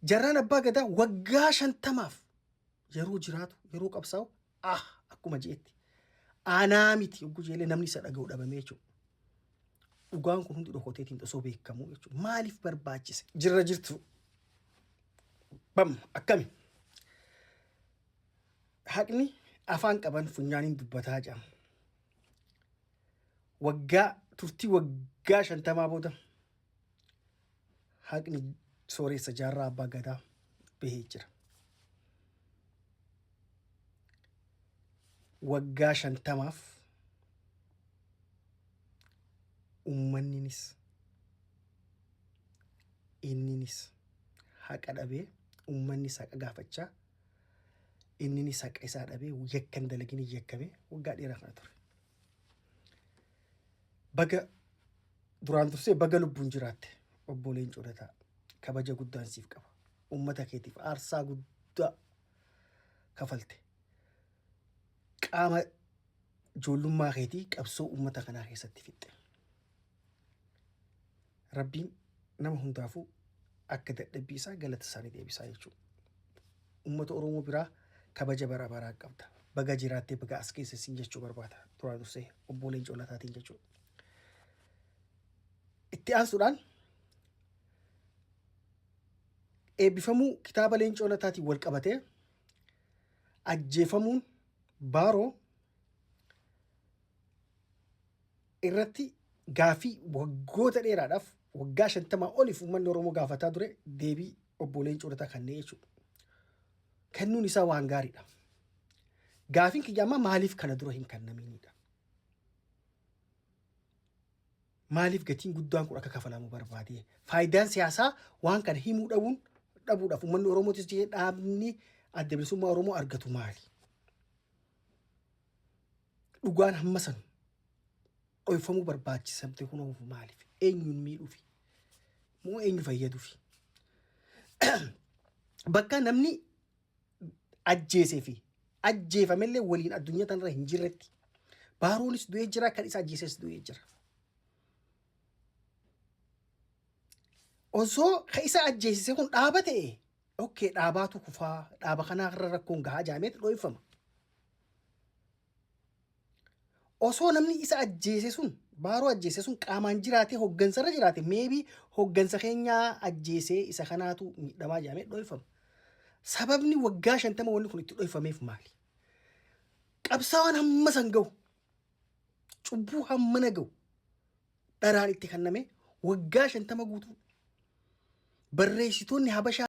jarraan abbaa gadaa waggaa 50 yeroo jiraatu yeroo qabsaa'u akkuma jeetti aanaa miti yogguu jeelee namni isa dhaga'u dhabamee jechuudha. Dhugaan kun hundi dhokoteetiin osoo beekamu jechuudha. Maaliif barbaachise? Jirra jirtu akkami haqni afaan qaban funyaaniin dubbataa jira. Turtii waggaa 50 booda haqni sooressa jaarraa abbaa gadaa bahee jira. Waggaa 50 uummanninis inninis haqa dhabee uummannis haqa gaafachaa inninis haqa isaa dhabee yakkan dalagin yakkamee waggaa dheeraa kana ture. Baga duraan dursee baga lubbuun jiraatte obbo Leencoo Lataa kabaja guddaan siif qaba. Uummata keetiif aarsaa guddaa kafalte. Qaama ijoollummaa keetii qabsoo uummata kanaa keessatti fixxe. Rabbiin nama hundaafuu akka dadhabbii isaa galata isaanii deebisaa jechuudha. Uummata Oromoo biraa kabaja bara baraa qabda. Baga jiraattee baga as keessa siin jechuu barbaada. Duraan dursee obbo Leencoo Lataatiin jechuudha. Itti aansuudhaan eebbifamuu kitaaba Leencoo Lataatiin wal qabatee ajjeefamuun Baaroo irratti gaafii waggoota dheeraadhaaf waggaa 50 oliif uummanni Oromoo gaafataa ture deebii obbo Leencoo Lataa kanneen jechuudha. Kennuun isaa waan gaariidha. Gaafiin kiyyamaa maaliif kana dura hin kennaminidha? Maaliif gatiin guddaan kun akka kafalamu barbaade? Faayidaan siyaasaa waan kana himuu dhabuudhaaf uummanni Oromootis jedhee dhaabni adda bilisummaa Oromoo argatu maali? Dhugaan hamma san dhoofamuu barbaachisamte kunuuf maaliif? Eenyuun miidhuufi? Moo eenyu fayyaduufi? Bakka namni ajjeesee fi ajjeefamellee waliin addunyaa tanarra hin jirretti Baaroonis du'ee jira, kan isa ajjeeses du'ee jira. Osoo kan isa ajjeesise kun dhaaba ta'e, okay, dhaabaatu kufaa, dhaaba kanarra rakkoon gahaa jaameetu dhoofama. Osoo namni isa ajjeese sun Baaroo ajjeese sun qaamaan jiraate hoggansarra jiraate maybe hoggansa keenyaa ajjeesee isa kanaatu miidhamaa jaamee dhoofama. Sababni waggaa 50 wanni kun itti dhoofameef maali? Qabsaawaan hamma san gahu cubbuu hammana gahu dharaan itti kenname waggaa 50 guutuu barreessitoonni Habashaa